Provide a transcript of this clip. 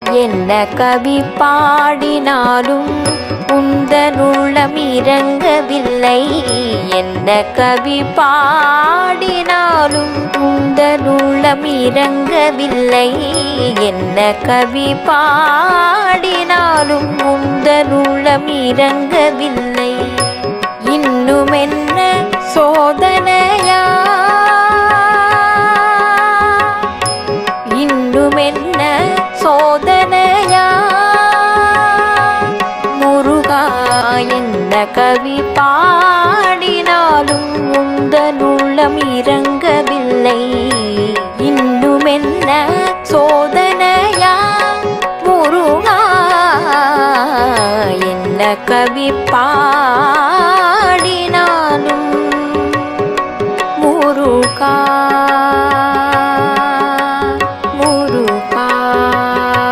என்ன கவி பாடினாலும் உந்தனுள்ளம் இறங்கவில்லை. என்ன கவி பாடினாலும் உந்தனுள்ளம் இறங்கவில்லை. என்ன கவி பாடினாலும் உந்தனுள்ளம் இறங்கவில்லை. இன்னும் என்ன சோதனையா, இன்னும் என்ன சோதனையா, முருகா என்ன கவி பாடினாலும் உந்தனுள்ளம் இறங்கவில்லை. இன்னும் என்ன சோதனையா, முருகா என்ன கவி